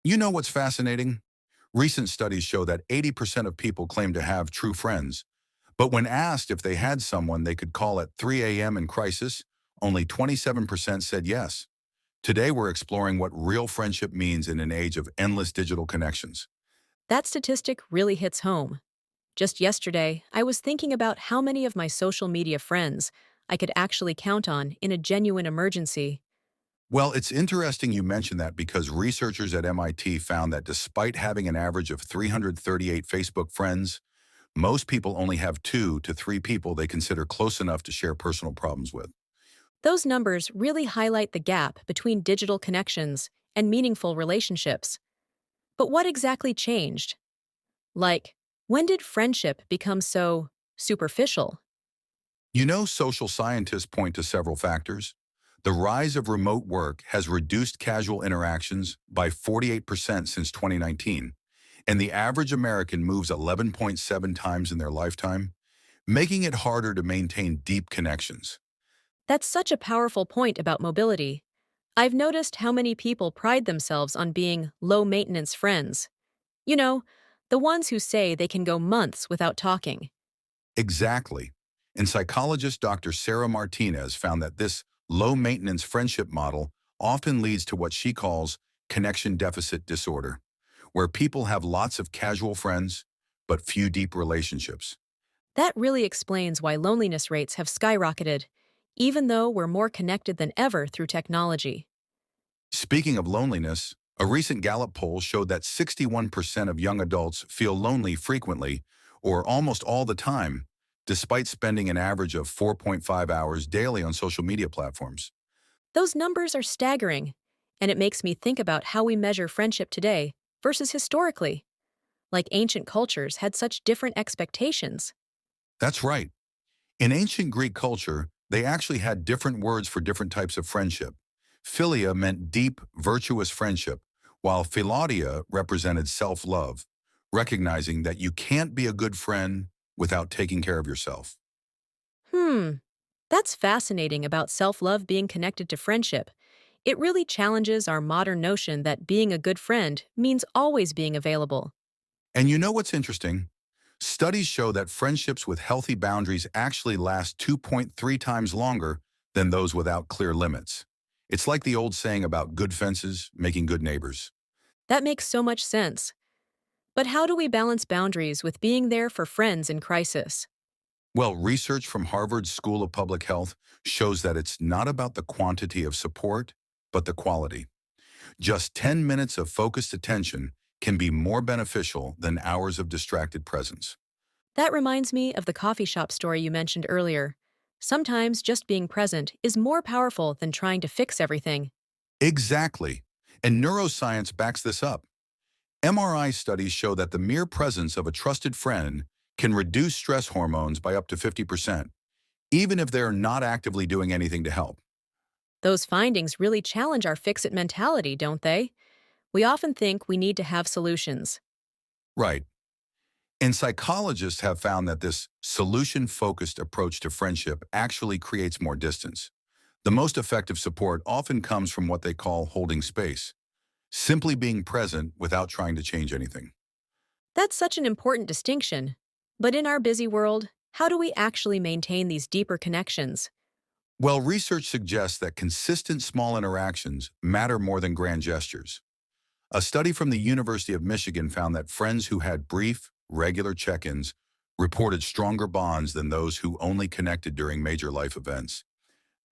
You know what's fascinating? Recent studies show that 80% of people claim to have true friends, but when asked if they had someone they could call at 3 a.m. in crisis, only 27% said yes. Today we're exploring what real friendship means in an age of endless digital connections. That statistic really hits home. Just yesterday, I was thinking about how many of my social media friends I could actually count on in a genuine emergency. Well, it's interesting you mention that because researchers at MIT found that despite having an average of 338 Facebook friends, most people only have 2 to 3 people they consider close enough to share personal problems with. Those numbers really highlight the gap between digital connections and meaningful relationships. But what exactly changed? Like, when did friendship become so superficial? You know, social scientists point to several factors. The rise of remote work has reduced casual interactions by 48% since 2019, and the average American moves 11.7 times in their lifetime, making it harder to maintain deep connections. That's such a powerful point about mobility. I've noticed how many people pride themselves on being low maintenance friends. You know, the ones who say they can go months without talking. Exactly. And psychologist Dr. Sarah Martinez found that this low-maintenance friendship model often leads to what she calls connection deficit disorder, where people have lots of casual friends, but few deep relationships. That really explains why loneliness rates have skyrocketed, even though we're more connected than ever through technology. Speaking of loneliness, a recent Gallup poll showed that 61% of young adults feel lonely frequently or almost all the time, despite spending an average of 4.5 hours daily on social media platforms. Those numbers are staggering, and it makes me think about how we measure friendship today versus historically. Like ancient cultures had such different expectations. That's right. In ancient Greek culture, they actually had different words for different types of friendship. Philia meant deep, virtuous friendship, while philautia represented self-love, recognizing that you can't be a good friend without taking care of yourself. Hmm, that's fascinating about self love being connected to friendship. It really challenges our modern notion that being a good friend means always being available. And you know what's interesting? Studies show that friendships with healthy boundaries actually last 2.3 times longer than those without clear limits. It's like the old saying about good fences making good neighbors. That makes so much sense. But how do we balance boundaries with being there for friends in crisis? Well, research from Harvard's School of Public Health shows that it's not about the quantity of support, but the quality. Just 10 minutes of focused attention can be more beneficial than hours of distracted presence. That reminds me of the coffee shop story you mentioned earlier. Sometimes just being present is more powerful than trying to fix everything. Exactly. And neuroscience backs this up. MRI studies show that the mere presence of a trusted friend can reduce stress hormones by up to 50%, even if they're not actively doing anything to help. Those findings really challenge our fix it mentality, don't they? We often think we need to have solutions. Right. And psychologists have found that this solution-focused approach to friendship actually creates more distance. The most effective support often comes from what they call holding space, simply being present without trying to change anything. That's such an important distinction. But in our busy world, how do we actually maintain these deeper connections? Well, research suggests that consistent small interactions matter more than grand gestures. A study from the University of Michigan found that friends who had brief, regular check-ins reported stronger bonds than those who only connected during major life events.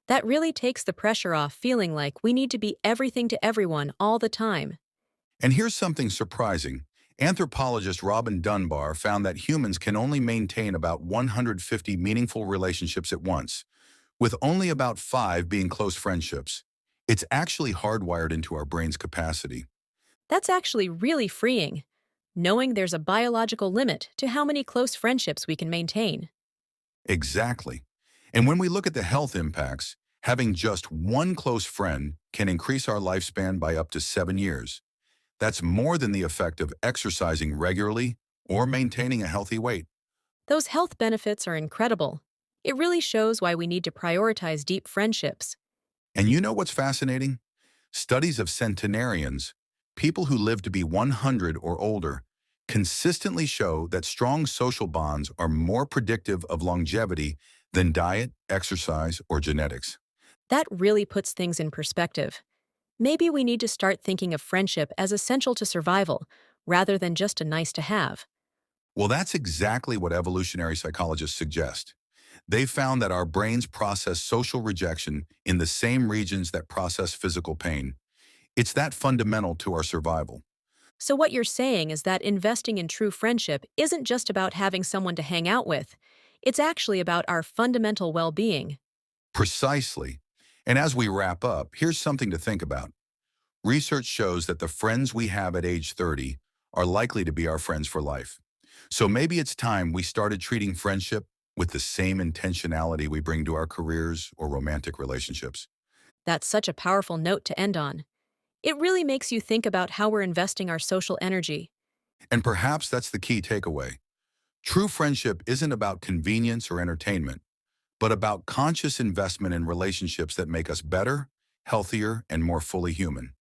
That really takes the pressure off feeling like we need to be everything to everyone all the time. And here's something surprising. Anthropologist Robin Dunbar found that humans can only maintain about 150 meaningful relationships at once, with only about 5 being close friendships. It's actually hardwired into our brain's capacity. That's actually really freeing, knowing there's a biological limit to how many close friendships we can maintain. Exactly. And when we look at the health impacts, having just one close friend can increase our lifespan by up to 7 years. That's more than the effect of exercising regularly or maintaining a healthy weight. Those health benefits are incredible. It really shows why we need to prioritize deep friendships. And you know what's fascinating? Studies of centenarians people who live to be 100 or older consistently show that strong social bonds are more predictive of longevity than diet, exercise, or genetics. That really puts things in perspective. Maybe we need to start thinking of friendship as essential to survival, rather than just a nice to have. Well, that's exactly what evolutionary psychologists suggest. They found that our brains process social rejection in the same regions that process physical pain. It's that fundamental to our survival. So, what you're saying is that investing in true friendship isn't just about having someone to hang out with, it's actually about our fundamental well being. Precisely. And as we wrap up, here's something to think about. Research shows that the friends we have at age 30 are likely to be our friends for life. So maybe it's time we started treating friendship with the same intentionality we bring to our careers or romantic relationships. That's such a powerful note to end on. It really makes you think about how we're investing our social energy. And perhaps that's the key takeaway. True friendship isn't about convenience or entertainment, but about conscious investment in relationships that make us better, healthier, and more fully human.